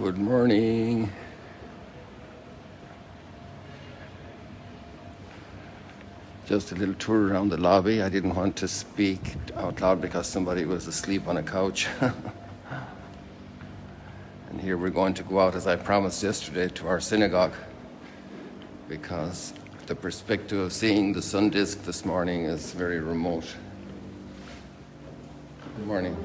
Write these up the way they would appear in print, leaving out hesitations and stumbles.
Good morning. Just a little tour around the lobby. I didn't want to speak out loud because somebody was asleep on a couch. And here we're going to go out, as I promised yesterday, to our synagogue, because the perspective of seeing the sun disk this morning is very remote. Good morning.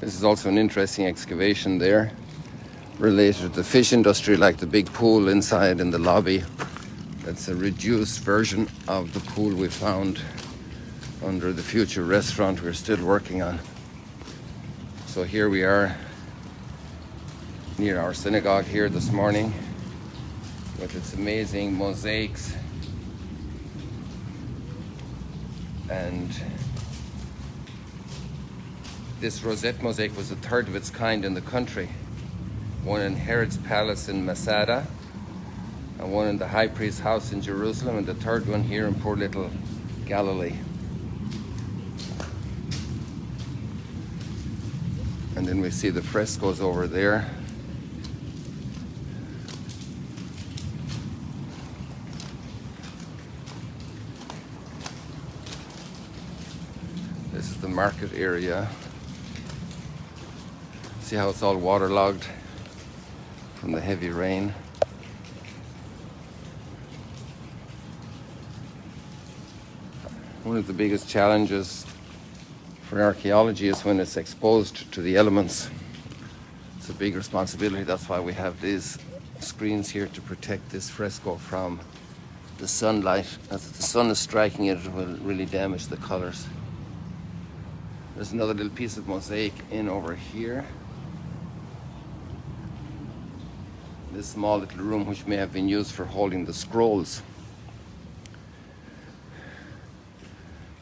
This is also an interesting excavation there, related to the fish industry, like the big pool inside in the lobby. That's a reduced version of the pool we found under the future restaurant we're still working on. So here we are near our synagogue here this morning with its amazing mosaics, and this rosette mosaic was the third of its kind in the country. One in Herod's palace in Masada, and one in the high priest's house in Jerusalem, and the third one here in poor little Galilee. And then we see the frescoes over there. This is the market area. See how it's all waterlogged from the heavy rain. One of the biggest challenges for archaeology is when it's exposed to the elements. It's a big responsibility. That's why we have these screens here to protect this fresco from the sunlight. As the sun is striking it, it will really damage the colors. There's another little piece of mosaic in over here. This small little room, which may have been used for holding the scrolls.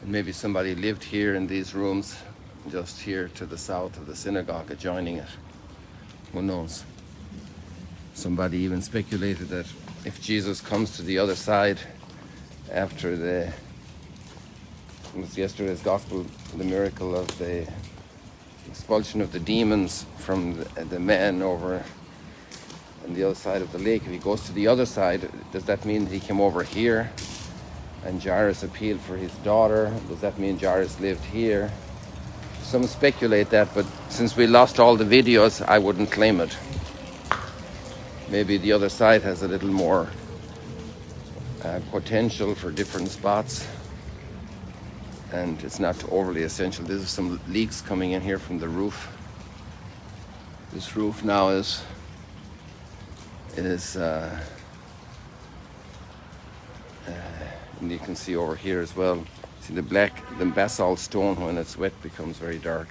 And maybe somebody lived here in these rooms, just here to the south of the synagogue, adjoining it. Who knows? Somebody even speculated that if Jesus comes to the other side after it was yesterday's gospel, the miracle of the expulsion of the demons from the man over on the other side of the lake. If he goes to the other side, does that mean that he came over here and Jairus appealed for his daughter? Does that mean Jairus lived here? Some speculate that, but since we lost all the videos, I wouldn't claim it. Maybe the other side has a little more potential for different spots, and it's not overly essential. There's some leaks coming in here from the roof. This roof now is and you can see over here as well. See the basalt stone, when it's wet, becomes very dark.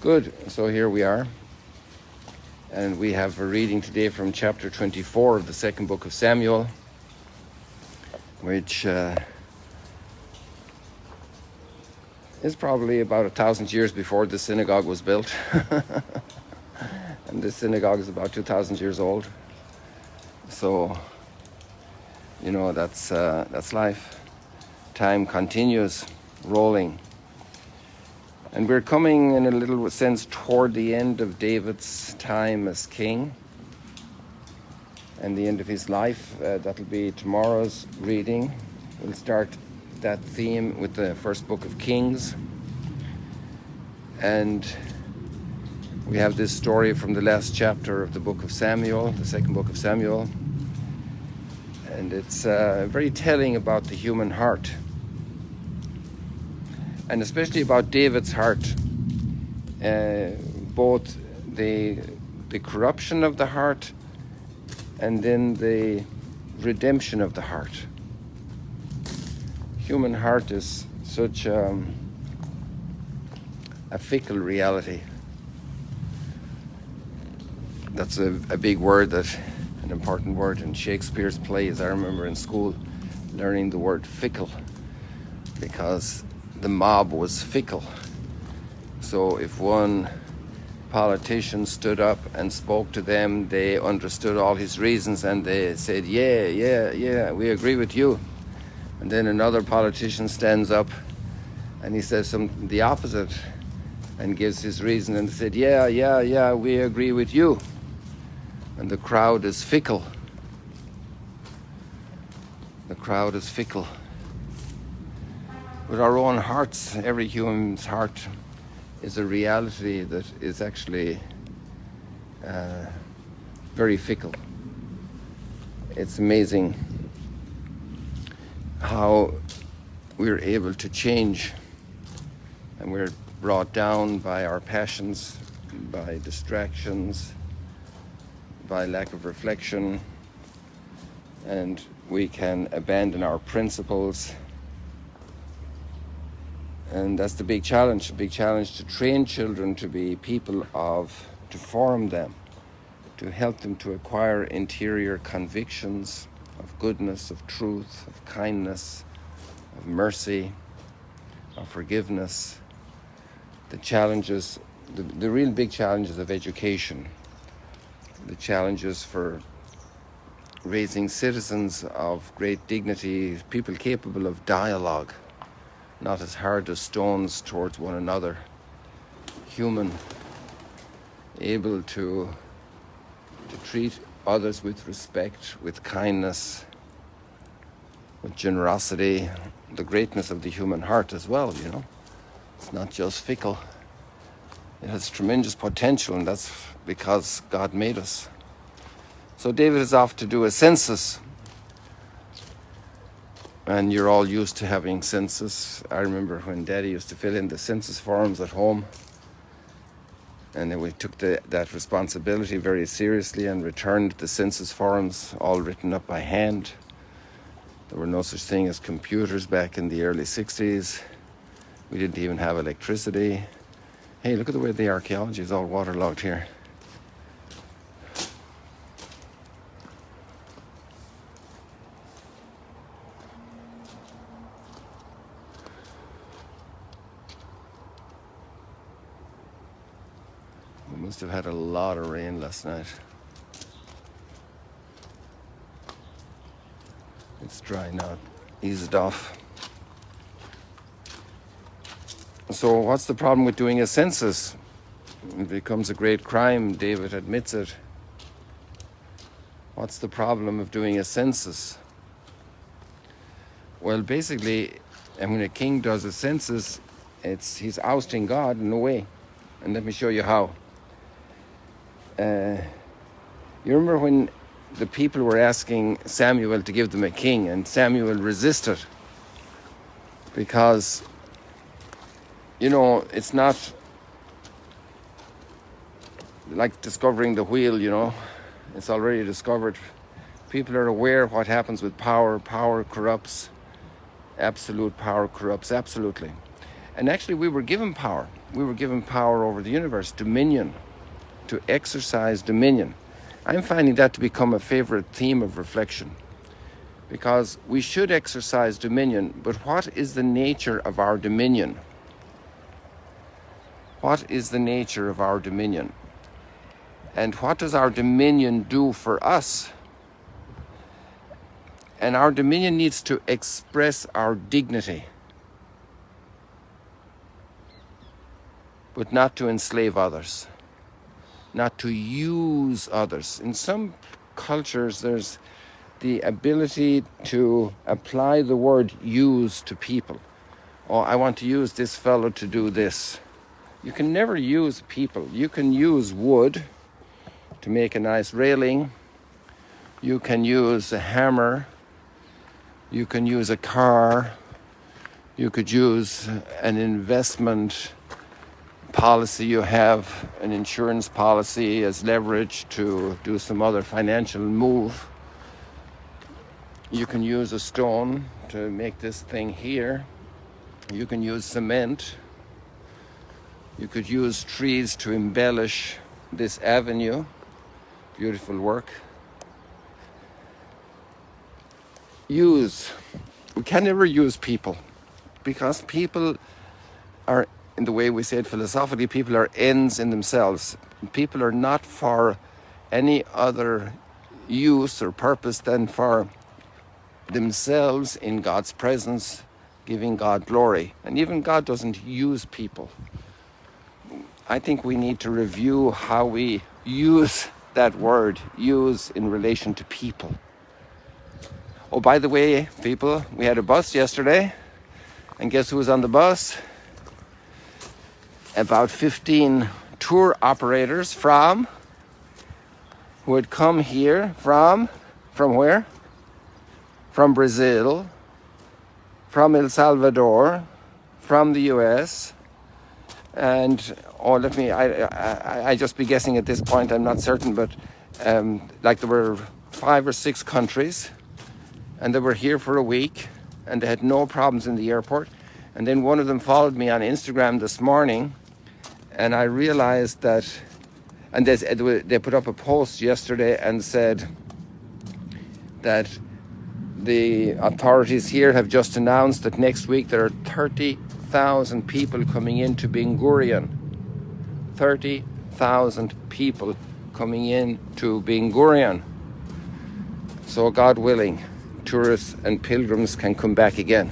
Good, so here we are. And we have a reading today from chapter 24 of the second book of Samuel, which is probably about 1,000 years before the synagogue was built. And this synagogue is about 2,000 years old. So, you know, that's life. Time continues rolling. And we're coming, in a little sense, toward the end of David's time as king and the end of his life. That'll be tomorrow's reading. We'll start that theme with the first book of Kings. And we have this story from the last chapter of the book of Samuel, the second book of Samuel. And it's very telling about the human heart. And especially about David's heart. Both the corruption of the heart and then the redemption of the heart. Human heart is such a fickle reality. That's a big word, an important word in Shakespeare's plays. I remember in school learning the word fickle, because the mob was fickle. So if one politicians stood up and spoke to them, they understood all his reasons and they said, yeah, we agree with you. And then another politician stands up and he says the opposite and gives his reason and said, yeah, we agree with you. And the crowd is fickle. The crowd is fickle. With our own hearts, every human's heart is a reality that is actually very fickle. It's amazing how we're able to change, and we're brought down by our passions, by distractions, by lack of reflection, and we can abandon our principles. And that's the big challenge to train children to be people to form them, to help them to acquire interior convictions of goodness, of truth, of kindness, of mercy, of forgiveness. The challenges, the real big challenges of education, the challenges for raising citizens of great dignity, people capable of dialogue, not as hard as stones towards one another, human, able to treat others with respect, with kindness, with generosity, the greatness of the human heart as well, you know. It's not just fickle. It has tremendous potential, and that's because God made us. So David is off to do a census. And you're all used to having census. I remember when Daddy used to fill in the census forms at home. And then we took that responsibility very seriously and returned the census forms all written up by hand. There were no such thing as computers back in the early 60s. We didn't even have electricity. Hey, look at the way the archaeology is all waterlogged here. We must have had a lot of rain last night. It's dry now. Eased off. So what's the problem with doing a census? It becomes a great crime. David admits it. What's the problem of doing a census? Well, basically, when a king does a census, he's ousting God in a way. And let me show you how. You remember when the people were asking Samuel to give them a king, and Samuel resisted because, you know, it's not like discovering the wheel, you know. It's already discovered. People are aware what happens with power. Power corrupts. Absolute power corrupts absolutely. And actually we were given power. We were given power over the universe, dominion, to exercise dominion. I'm finding that to become a favorite theme of reflection, because we should exercise dominion, but what is the nature of our dominion? What is the nature of our dominion? And what does our dominion do for us? And our dominion needs to express our dignity, but not to enslave others, not to use others. In some cultures, there's the ability to apply the word use to people. Oh, I want to use this fellow to do this. You can never use people. You can use wood to make a nice railing. You can use a hammer. You can use a car. You could use an investment policy you have, an insurance policy as leverage to do some other financial move. You can use a stone to make this thing here. You can use cement. You could use trees to embellish this avenue. Beautiful work. We can never use people, because people are in the way we say it philosophically, people are ends in themselves. People are not for any other use or purpose than for themselves in God's presence, giving God glory. And even God doesn't use people. I think we need to review how we use that word, use in relation to people. Oh, by the way, people, we had a bus yesterday, and guess who was on the bus? About 15 tour operators who had come here from where? From Brazil, from El Salvador, from the US, and I just be guessing at this point, I'm not certain, but like there were 5 or 6 countries, and they were here for a week, and they had no problems in the airport. And then one of them followed me on Instagram this morning, and I realized that, and they put up a post yesterday and said that the authorities here have just announced that next week there are 30,000 people coming into Ben Gurion. 30,000 people coming in to Ben Gurion. So God willing, tourists and pilgrims can come back again.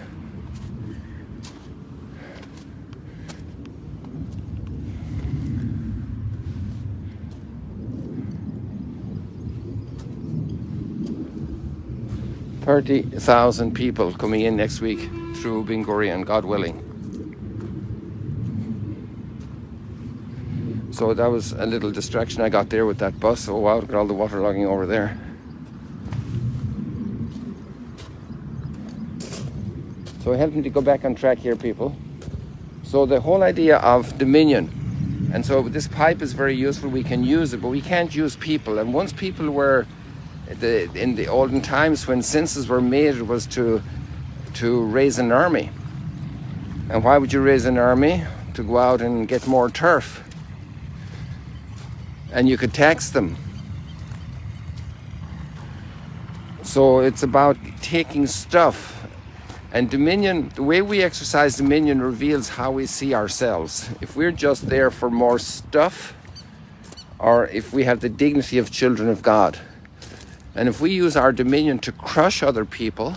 $30,000 people coming in next week through Ben Gurion, God willing. So that was a little distraction I got there with that bus. Oh wow, look at all the water logging over there. So help me to go back on track here, people. So the whole idea of dominion, and so this pipe is very useful, we can use it, but we can't use people. And once people were, in the olden times when census were made, it was to raise an army. And why would you raise an army? To go out and get more turf. And you could tax them. So it's about taking stuff. And dominion, the way we exercise dominion reveals how we see ourselves. If we're just there for more stuff, or if we have the dignity of children of God. And if we use our dominion to crush other people,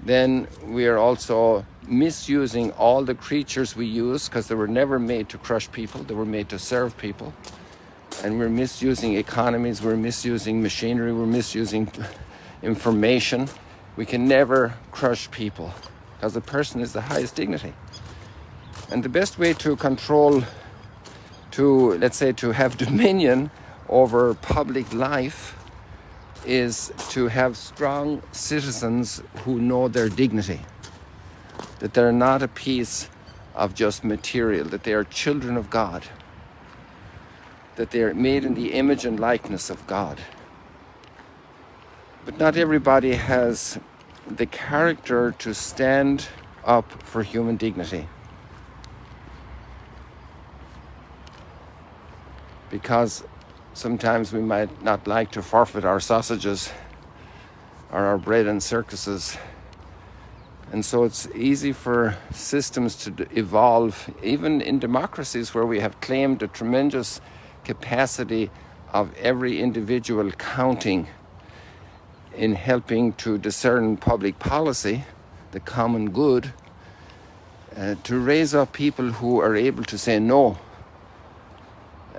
then we are also misusing all the creatures we use, because they were never made to crush people, they were made to serve people. And we're misusing economies, we're misusing machinery, we're misusing information. We can never crush people, because the person is the highest dignity. And the best way to control, let's say to have dominion over public life, is to have strong citizens who know their dignity, that they're not a piece of just material, that they are children of God, that they are made in the image and likeness of God. But not everybody has the character to stand up for human dignity, because sometimes we might not like to forfeit our sausages or our bread in circuses. And so it's easy for systems to evolve, even in democracies where we have claimed a tremendous capacity of every individual counting in helping to discern public policy, the common good, to raise up people who are able to say no.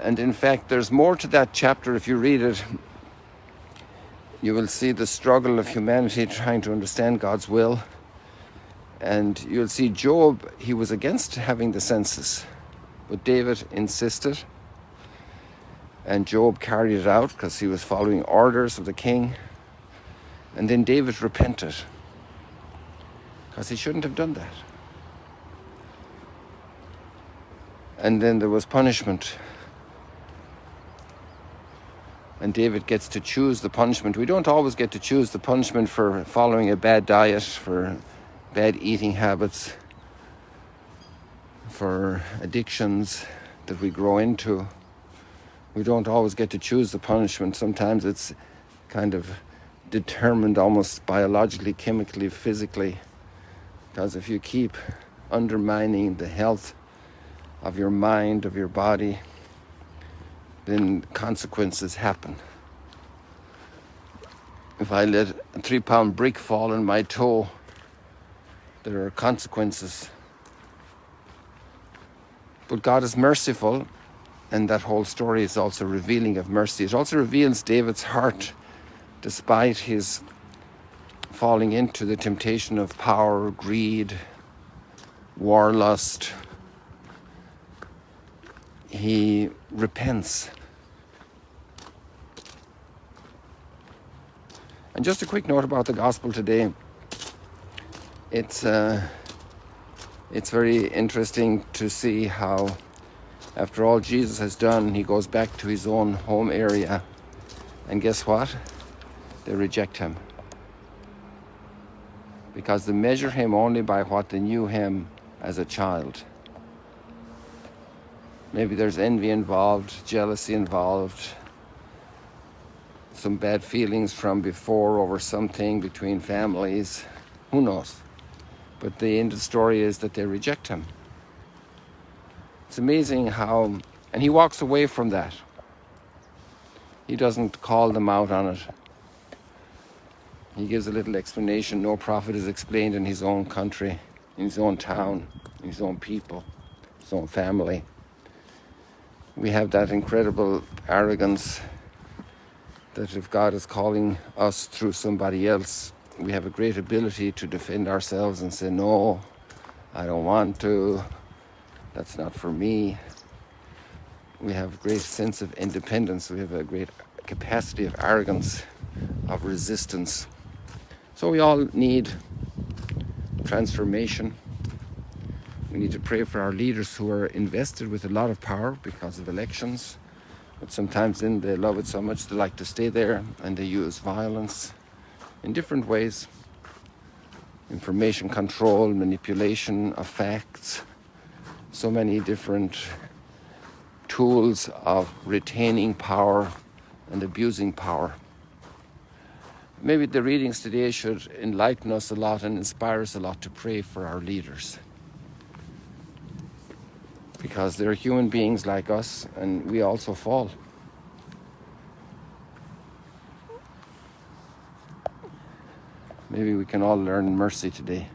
And in fact, there's more to that chapter. If you read it, you will see the struggle of humanity trying to understand God's will. And you'll see Job, he was against having the census, but David insisted. And Job carried it out because he was following orders of the king. And then David repented, because he shouldn't have done that. And then there was punishment. And David gets to choose the punishment. We don't always get to choose the punishment for following a bad diet, for bad eating habits, for addictions that we grow into. We don't always get to choose the punishment. Sometimes it's kind of determined almost biologically, chemically, physically. Because if you keep undermining the health of your mind, of your body, then consequences happen. If I let a 3-pound brick fall on my toe, there are consequences. But God is merciful, and that whole story is also revealing of mercy. It also reveals David's heart, despite his falling into the temptation of power, greed, warlust. He repents. And just a quick note about the gospel today. It's very interesting to see how, after all Jesus has done, he goes back to his own home area. And guess what? They reject him. Because they measure him only by what they knew him as a child. Maybe there's envy involved, jealousy involved, some bad feelings from before over something between families. Who knows? But the end of the story is that they reject him. It's amazing how, and he walks away from that. He doesn't call them out on it. He gives a little explanation. No prophet is explained in his own country, in his own town, in his own people, his own family. We have that incredible arrogance that if God is calling us through somebody else, we have a great ability to defend ourselves and say, no, I don't want to. That's not for me. We have a great sense of independence. We have a great capacity of arrogance, of resistance. So we all need transformation. We need to pray for our leaders who are invested with a lot of power because of elections. But sometimes then they love it so much they like to stay there, and they use violence in different ways. Information control, manipulation of facts, so many different tools of retaining power and abusing power. Maybe the readings today should enlighten us a lot and inspire us a lot to pray for our leaders. Because they're human beings like us, and we also fall. Maybe we can all learn mercy today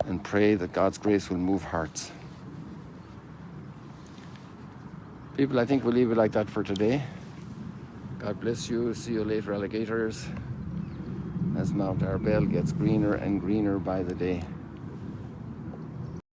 and pray that God's grace will move hearts. People, I think we'll leave it like that for today. God bless you. See you later, alligators, as Mount Arbel gets greener and greener by the day.